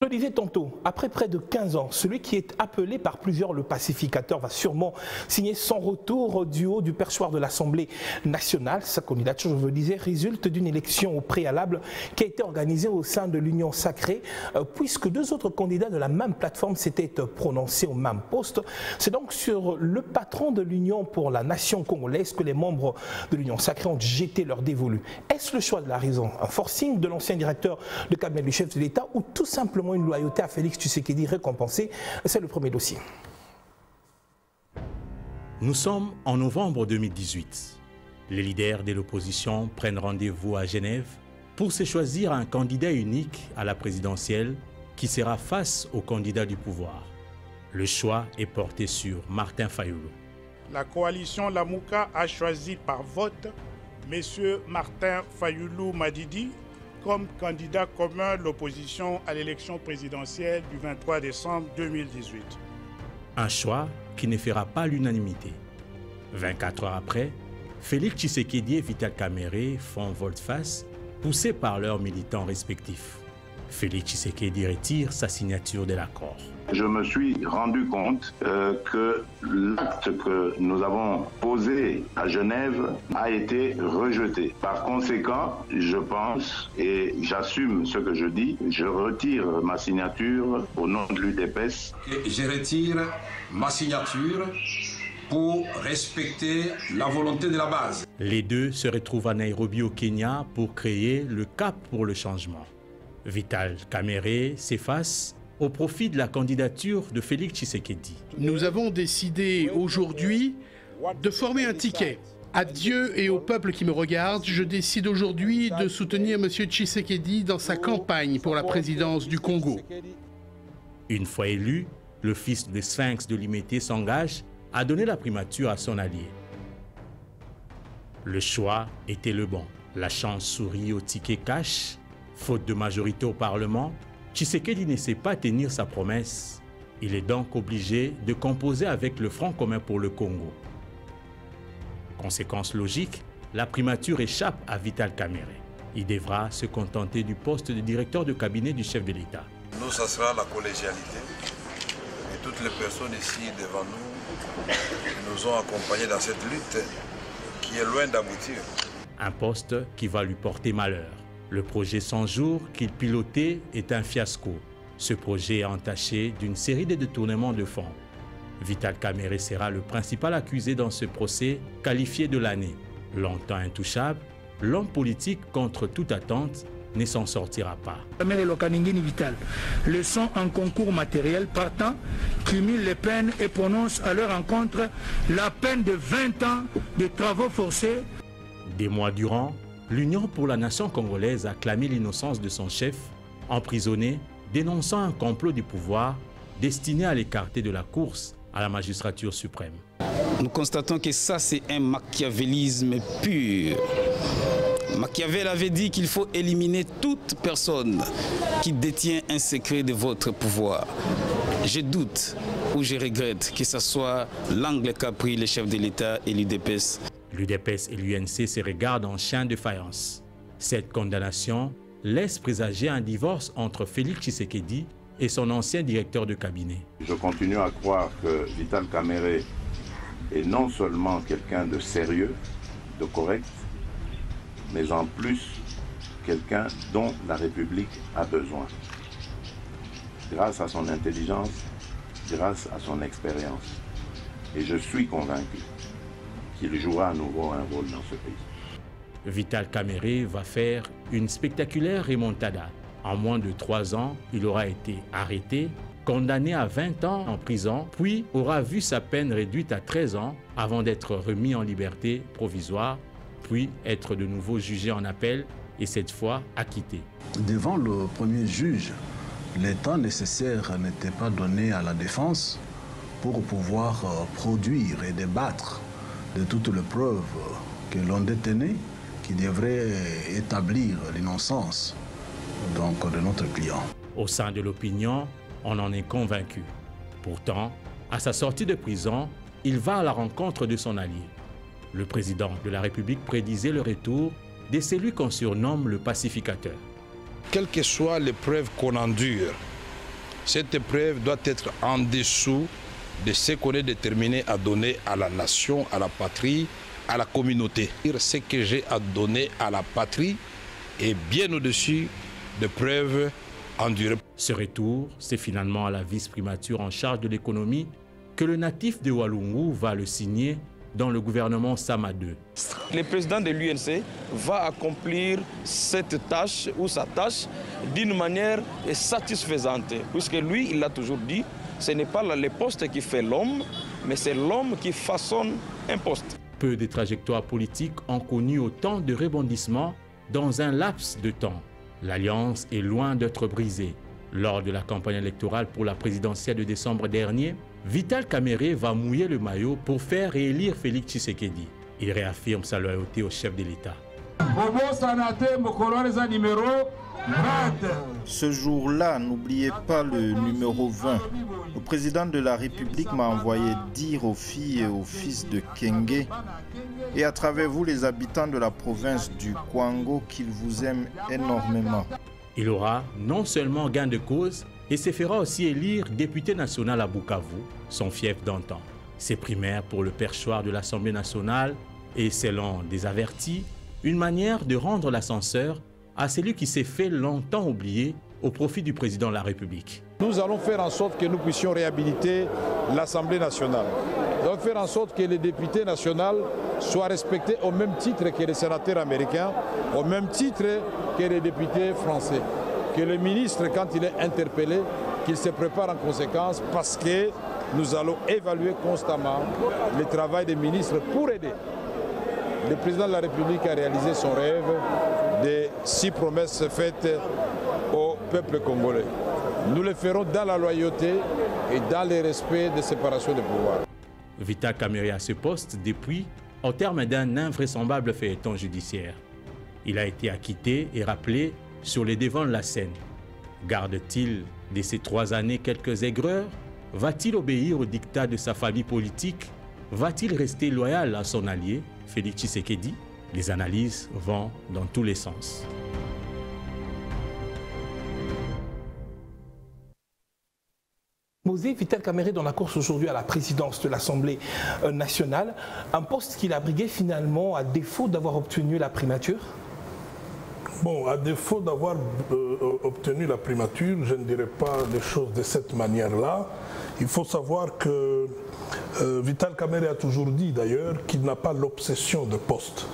Je le disais tantôt, après près de 15 ans, celui qui est appelé par plusieurs le pacificateur va sûrement signer son retour du haut du perchoir de l'Assemblée nationale. Sa candidature, je vous le disais, résulte d'une élection au préalable qui a été organisée au sein de l'Union sacrée, puisque deux autres candidats de la même plateforme s'étaient prononcés au même poste. C'est donc sur le patron de l'Union pour la nation congolaise que les membres de l'Union sacrée ont jeté leur dévolu. Est-ce le choix de la raison, un forcing de l'ancien directeur de cabinet du chef de l'État ou tout simplement une loyauté à Félix Tshisekedi récompensée? C'est le premier dossier. Nous sommes en novembre 2018. Les leaders de l'opposition prennent rendez-vous à Genève pour se choisir un candidat unique à la présidentielle qui sera face au candidat du pouvoir. Le choix est porté sur Martin Fayulu. La coalition Lamouka a choisi par vote M. Martin Fayulu Madidi comme candidat commun de l'opposition à l'élection présidentielle du 23 décembre 2018. Un choix qui ne fera pas l'unanimité. 24 heures après, Félix Tshisekedi et Vital Kamerhe font volte-face, poussés par leurs militants respectifs. Félix Tshisekedi retire sa signature de l'accord. Je me suis rendu compte que l'acte que nous avons posé à Genève a été rejeté. Par conséquent, je pense et j'assume ce que je dis, je retire ma signature au nom de l'UDPS. Je retire ma signature pour respecter la volonté de la base. Les deux se retrouvent à Nairobi au Kenya pour créer le Cap pour le changement. Vital Kamerhe s'efface au profit de la candidature de Félix Tshisekedi. Nous avons décidé aujourd'hui de former un ticket. À Dieu et au peuple qui me regarde, je décide aujourd'hui de soutenir M. Tshisekedi dans sa campagne pour la présidence du Congo. Une fois élu, le fils de Sphinx de Limete s'engage à donner la primature à son allié. Le choix était le bon. La chance sourit au ticket cash. Faute de majorité au Parlement, Tshisekedi ne sait pas tenir sa promesse. Il est donc obligé de composer avec le Front commun pour le Congo. Conséquence logique, la primature échappe à Vital Kamerhe. Il devra se contenter du poste de directeur de cabinet du chef de l'État. Nous, ça sera la collégialité. Et toutes les personnes ici devant nous nous ont accompagnés dans cette lutte qui est loin d'aboutir. Un poste qui va lui porter malheur. Le projet 100 jours qu'il pilotait est un fiasco. Ce projet est entaché d'une série de détournements de fonds. Vital Kamerhe sera le principal accusé dans ce procès qualifié de l'année. Longtemps intouchable, l'homme politique contre toute attente ne s'en sortira pas. Le sont en concours matériel partant, cumulent les peines et prononcent à leur encontre la peine de 20 ans de travaux forcés. Des mois durant, l'Union pour la nation congolaise a clamé l'innocence de son chef, emprisonné, dénonçant un complot du pouvoir destiné à l'écarter de la course à la magistrature suprême. Nous constatons que ça, c'est un machiavélisme pur. Machiavel avait dit qu'il faut éliminer toute personne qui détient un secret de votre pouvoir. Je doute ou je regrette que ce soit l'angle qu'a pris le chef de l'État et l'UDPS. L'UDPS et l'UNC se regardent en chien de faïence. Cette condamnation laisse présager un divorce entre Félix Tshisekedi et son ancien directeur de cabinet. Je continue à croire que Vital Kamerhe est non seulement quelqu'un de sérieux, de correct, mais en plus quelqu'un dont la République a besoin. Grâce à son intelligence, grâce à son expérience. Et je suis convaincu qu'il jouera à nouveau un rôle dans ce pays. Vital Kamerhe va faire une spectaculaire remontada. En moins de 3 ans, il aura été arrêté, condamné à 20 ans en prison, puis aura vu sa peine réduite à 13 ans avant d'être remis en liberté provisoire, puis être de nouveau jugé en appel et cette fois acquitté. Devant le premier juge, le temps nécessaire n'était pas donné à la défense pour pouvoir produire et débattre de toutes les preuves que l'on détenait qui devraient établir l'innocence de notre client. Au sein de l'opinion, on en est convaincu. Pourtant, à sa sortie de prison, il va à la rencontre de son allié. Le président de la République prédisait le retour de celui qu'on surnomme le pacificateur. Quelles que soient les preuves qu'on endure, Cette épreuve doit être en dessous de ce qu'on est déterminé à donner à la nation, à la patrie, à la communauté. Ce que j'ai à donner à la patrie est bien au-dessus de preuves endurées. Ce retour, c'est finalement à la vice-primature en charge de l'économie que le natif de Walungu va le signer dans le gouvernement Sama II. Le président de l'UNC va accomplir cette tâche ou sa tâche d'une manière satisfaisante, puisque lui, il l'a toujours dit, ce n'est pas le poste qui fait l'homme, mais c'est l'homme qui façonne un poste. Peu de trajectoires politiques ont connu autant de rebondissements dans un laps de temps. L'alliance est loin d'être brisée. Lors de la campagne électorale pour la présidentielle de décembre dernier, Vital Kamerhe va mouiller le maillot pour faire réélire Félix Tshisekedi. Il réaffirme sa loyauté au chef de l'État. Ce jour-là, n'oubliez pas le numéro 20. Le président de la République m'a envoyé dire aux filles et aux fils de Kenge et à travers vous les habitants de la province du Kwango qu'ils vous aiment énormément. Il aura non seulement gain de cause et se fera aussi élire député national à Bukavu, son fief d'antan. Ces primaires pour le perchoir de l'Assemblée nationale est, selon des avertis, une manière de rendre l'ascenseur à celui qui s'est fait longtemps oublier au profit du président de la République. Nous allons faire en sorte que nous puissions réhabiliter l'Assemblée nationale. Nous allons faire en sorte que les députés nationaux soient respectés au même titre que les sénateurs américains, au même titre que les députés français. Que le ministre, quand il est interpellé, qu'il se prépare en conséquence parce que nous allons évaluer constamment le travail des ministres pour aider. Le président de la République a réalisé son rêve de 6 promesses faites au peuple congolais. Nous le ferons dans la loyauté et dans le respect de séparation des pouvoirs. Vital Kamerhe à ce poste depuis au terme d'un invraisemblable feuilleton judiciaire. Il a été acquitté et rappelé sur les devants de la scène. Garde-t-il de ces 3 années quelques aigreurs? Va-t-il obéir au dictat de sa famille politique? Va-t-il rester loyal à son allié, Félix Tshisekedi? Les analyses vont dans tous les sens. Mosé Vital Kamerhe dans la course aujourd'hui à la présidence de l'Assemblée nationale, un poste qu'il a brigué finalement à défaut d'avoir obtenu la primature? Bon, à défaut d'avoir obtenu la primature, je ne dirais pas les choses de cette manière-là. Il faut savoir que Vital Kamerhe a toujours dit d'ailleurs qu'il n'a pas l'obsession de poste.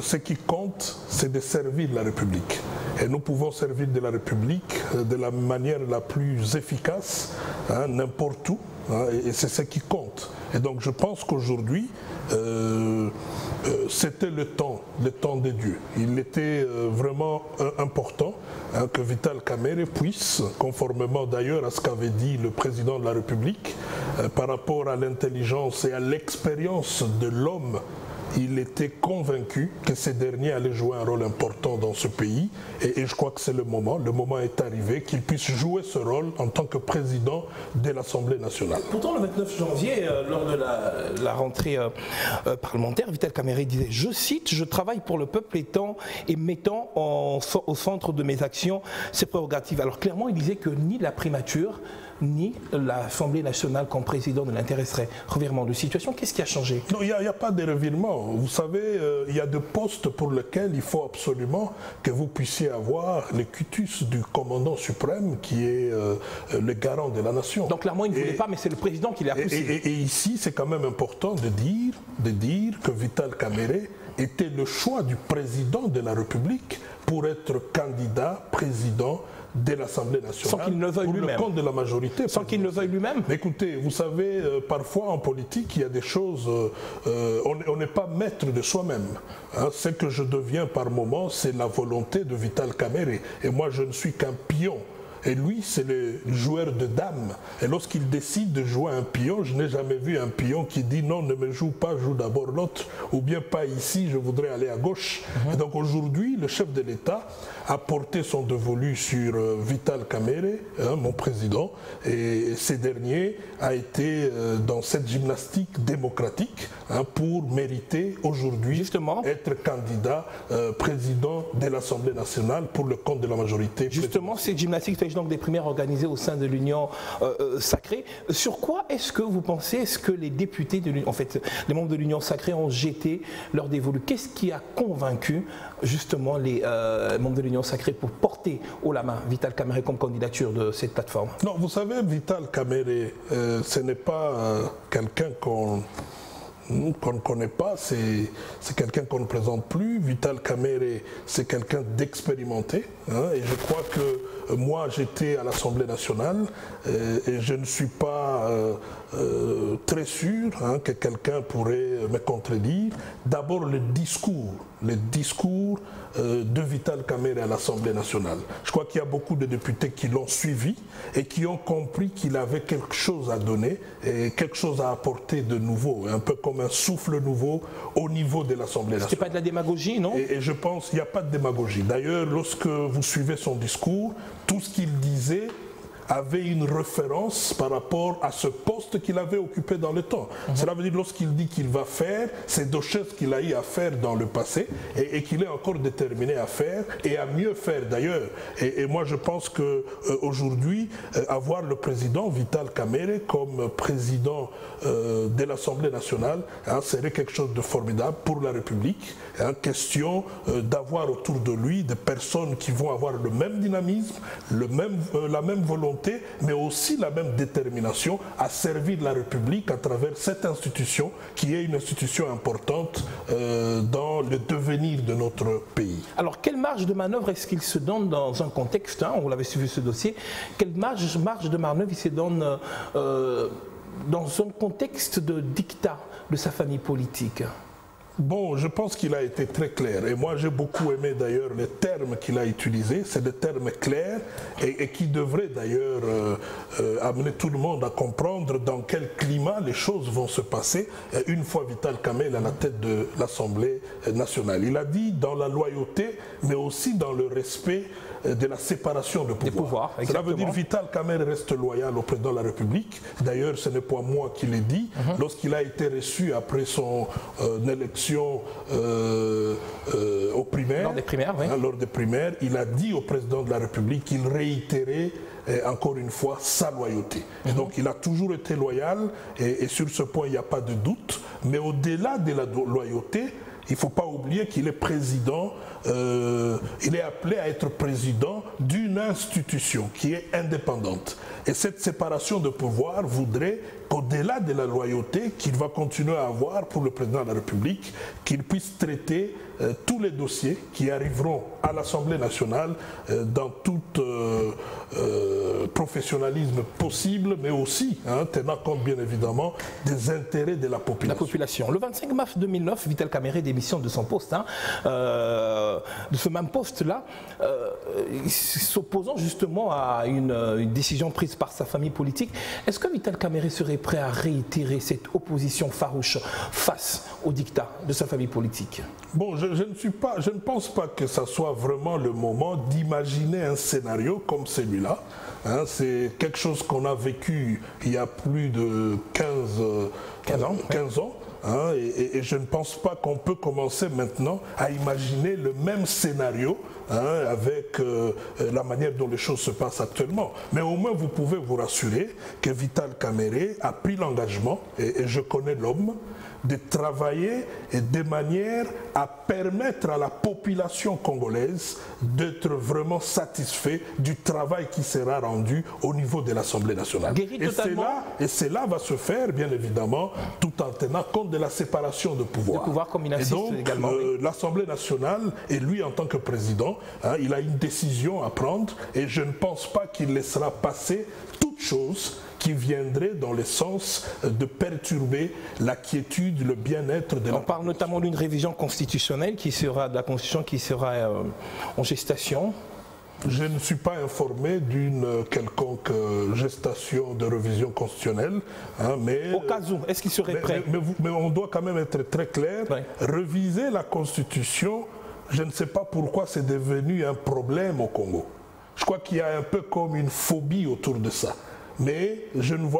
Ce qui compte, c'est de servir la République. Et nous pouvons servir de la République de la manière la plus efficace, n'importe où, et c'est ce qui compte. Et donc je pense qu'aujourd'hui, c'était le temps de Dieu. Il était vraiment important que Vital Kamerhe puisse, conformément d'ailleurs à ce qu'avait dit le président de la République, par rapport à l'intelligence et à l'expérience de l'homme, il était convaincu que ces derniers allaient jouer un rôle important dans ce pays et je crois que c'est le moment est arrivé qu'il puisse jouer ce rôle en tant que président de l'Assemblée nationale. Pourtant le 29 janvier, lors de la rentrée parlementaire, Vital Kamerhe disait, je cite, « Je travaille pour le peuple et mettant au centre de mes actions ses prérogatives ». Alors clairement, il disait que ni la primature, ni l'Assemblée nationale comme président ne l'intéresserait. Revirement de situation, qu'est-ce qui a changé? Non, il n'y a pas de revirement. Vous savez, il y a des postes pour lesquels il faut absolument que vous puissiez avoir le quitus du commandant suprême qui est le garant de la nation. Donc clairement, il ne voulait pas, mais c'est le président qui l'a poussé. Et ici, c'est quand même important de dire que Vital Kamerhe était le choix du président de la République pour être candidat président de l'Assemblée nationale. Sans qu'il ne le veuille lui-même. Pour le compte de la majorité. Sans qu'il ne le veuille lui-même. Écoutez, vous savez, parfois en politique, il y a des choses, on n'est pas maître de soi-même. Ce que je deviens par moment, c'est la volonté de Vital Kamerhe. Et moi, je ne suis qu'un pion. Et lui, c'est le joueur de dames. Et lorsqu'il décide de jouer un pion, je n'ai jamais vu un pion qui dit non, ne me joue pas, joue d'abord l'autre. Ou bien pas ici, je voudrais aller à gauche. Et donc aujourd'hui, le chef de l'État a porté son dévolu sur Vital Kamerhe, mon président. Et ces derniers a été dans cette gymnastique démocratique pour mériter aujourd'hui être candidat président de l'Assemblée nationale pour le compte de la majorité. Justement, cette gymnastique donc des primaires organisées au sein de l'Union sacrée. Sur quoi est-ce que vous pensez, est-ce que les députés, en fait, les membres de l'Union sacrée ont jeté leur dévolu? Qu'est-ce qui a convaincu justement les membres de l'Union sacrée pour porter haut la main Vital Kamerhe comme candidature de cette plateforme? Non, vous savez, Vital Kamerhe, ce n'est pas quelqu'un qu'on ne connaît pas, c'est quelqu'un qu'on ne présente plus. Vital Kamerhe, c'est quelqu'un d'expérimenté, hein, et je crois que moi j'étais à l'Assemblée nationale et je ne suis pas très sûr, hein, que quelqu'un pourrait me contredire. D'abord le discours de Vital Kamerhe à l'Assemblée nationale. Je crois qu'il y a beaucoup de députés qui l'ont suivi et qui ont compris qu'il avait quelque chose à donner et quelque chose à apporter de nouveau, un peu comme un souffle nouveau au niveau de l'Assemblée nationale. C'est pas de la démagogie, non? Et je pense qu'il n'y a pas de démagogie. D'ailleurs, lorsque vous suivez son discours, tout ce qu'il disait avait une référence par rapport à ce poste qu'il avait occupé dans le temps. Cela veut dire lorsqu'il dit qu'il va faire, c'est deux choses qu'il a eu à faire dans le passé et qu'il est encore déterminé à faire et à mieux faire d'ailleurs. Et moi je pense qu'aujourd'hui, avoir le président Vital Kamerhe comme président de l'Assemblée nationale, hein, serait quelque chose de formidable pour la République. Hein, question d'avoir autour de lui des personnes qui vont avoir le même dynamisme, la même volonté, mais aussi la même détermination à servir la République à travers cette institution qui est une institution importante dans le devenir de notre pays. Alors, quelle marge de manœuvre est-ce qu'il se donne dans un contexte, hein, on l'avait suivi ce dossier, quelle marge de manœuvre il se donne dans un contexte de dictat de sa famille politique? Bon, je pense qu'il a été très clair et moi j'ai beaucoup aimé d'ailleurs les termes qu'il a utilisés. C'est des termes clairs et qui devraient d'ailleurs amener tout le monde à comprendre dans quel climat les choses vont se passer une fois Vital Kamerhe à la tête de l'Assemblée nationale. Il a dit dans la loyauté mais aussi dans le respect de la séparation de pouvoir. Cela veut dire Vital Kamerhe reste loyal au président de la République. D'ailleurs, ce n'est pas moi qui l'ai dit. Lorsqu'il a été reçu après son élection aux primaires, lors des primaires, il a dit au président de la République qu'il réitérait encore une fois sa loyauté. Et donc il a toujours été loyal et sur ce point il n'y a pas de doute. Mais au-delà de la loyauté, il ne faut pas oublier qu'il est président, il est appelé à être président d'une institution qui est indépendante. Et cette séparation de pouvoir voudrait qu'au-delà de la loyauté qu'il va continuer à avoir pour le président de la République, qu'il puisse traiter tous les dossiers qui arriveront à l'Assemblée nationale dans tout professionnalisme possible, mais aussi tenant compte bien évidemment des intérêts de la population. Le 25 mars 2009, Vital Kamerhe démissionne de son poste, de ce même poste-là, s'opposant justement à une décision prise par sa famille politique. Est-ce que Vital Kamerhe serait prêt à réitérer cette opposition farouche face au dictat de sa famille politique? Bon, je ne pense pas que ce soit vraiment le moment d'imaginer un scénario comme celui-là. C'est quelque chose qu'on a vécu il y a plus de 15 ans. Et je ne pense pas qu'on peut commencer maintenant à imaginer le même scénario avec la manière dont les choses se passent actuellement. Mais au moins vous pouvez vous rassurer que Vital Kamerhe a pris l'engagement, et je connais l'homme, de travailler et de manière à permettre à la population congolaise d'être vraiment satisfait du travail qui sera rendu au niveau de l'Assemblée nationale. Et cela va se faire, bien évidemment, tout en tenant compte de la séparation de pouvoir. Comme il insiste et donc, également. L'Assemblée nationale, et lui en tant que président, il a une décision à prendre, et je ne pense pas qu'il laissera passer toute chose qui viendrait dans le sens de perturber la quiétude, le bien-être de la population. On parle notamment d'une révision constitutionnelle de la Constitution qui sera en gestation. Je ne suis pas informé d'une quelconque gestation de révision constitutionnelle. Mais, au cas où, est-ce qu'il serait prêt? Mais on doit quand même être très clair. Oui. Réviser la Constitution, je ne sais pas pourquoi c'est devenu un problème au Congo. Je crois qu'il y a un peu comme une phobie autour de ça. Mais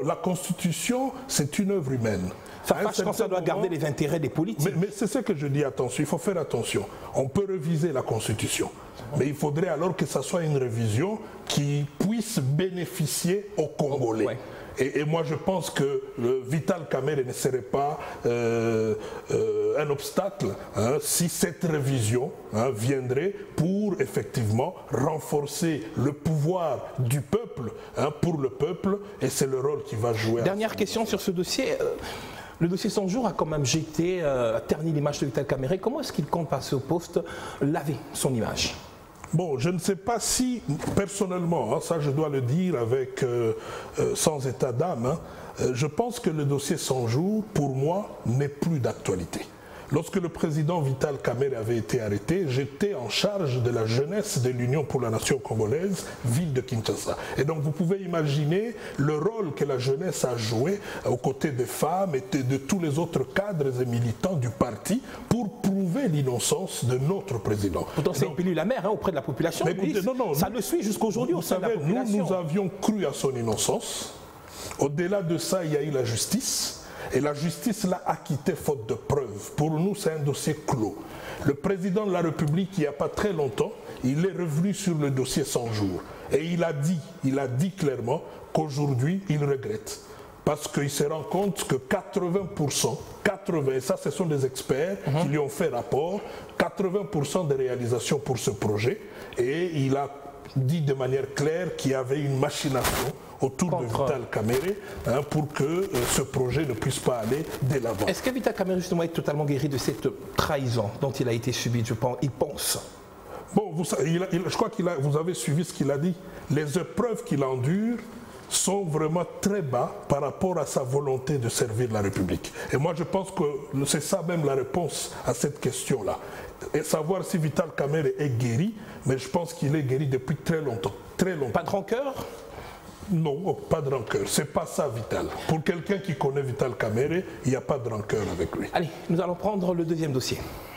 la Constitution, c'est une œuvre humaine. Ça doit garder les intérêts des politiques. Mais c'est ce que je dis, attention, il faut faire attention. On peut réviser la Constitution, mais il faudrait alors que ça soit une révision qui puisse puisse bénéficier aux Congolais. Ouais. Et moi, je pense que Vital Kamerhe ne serait pas un obstacle si cette révision viendrait pour effectivement renforcer le pouvoir du peuple pour le peuple, et c'est le rôle qu'il va jouer. Dernière question sur ce dossier. Le dossier 100 jours a quand même jeté, terni l'image de Vital Kamerhe. Comment est-ce qu'il compte passer au poste, laver son image? Bon, je ne sais pas si, personnellement, ça je dois le dire avec sans état d'âme, je pense que le dossier 100 jours, pour moi, n'est plus d'actualité. Lorsque le président Vital Kamerhe avait été arrêté, j'étais en charge de la jeunesse de l'Union pour la nation congolaise, ville de Kinshasa. Et donc vous pouvez imaginer le rôle que la jeunesse a joué aux côtés des femmes et de tous les autres cadres et militants du parti pour prouver l'innocence de notre président. Pourtant c'est élu la mer auprès de la population. Mais écoutez, ça le suit jusqu'aujourd'hui au sein de la population. Nous avions cru à son innocence. Au-delà de ça, il y a eu la justice. Et la justice l'a acquitté faute de preuves. Pour nous, c'est un dossier clos. Le président de la République, il n'y a pas très longtemps, il est revenu sur le dossier 100 jours. Et il a dit clairement qu'aujourd'hui, il regrette. Parce qu'il se rend compte que 80%, et ça ce sont des experts qui lui ont fait rapport, 80% des réalisations pour ce projet. Et il a dit de manière claire qu'il y avait une machination autour de Vital Kamerhe pour que ce projet ne puisse pas aller de l'avant. Est-ce que Vital Kamerhe justement est totalement guéri de cette trahison dont il a été subi, je pense, il pense? Bon, je crois que vous avez suivi ce qu'il a dit. Les épreuves qu'il endure sont vraiment très bas par rapport à sa volonté de servir la République. Et moi je pense que c'est ça même la réponse à cette question-là. Et savoir si Vital Kamerhe est guéri, mais je pense qu'il est guéri depuis très longtemps. Très longtemps. Pas de rancœur? Non, pas de rancœur. C'est pas ça, Vital. Pour quelqu'un qui connaît Vital Kamerhe, il n'y a pas de rancœur avec lui. Allez, nous allons prendre le deuxième dossier.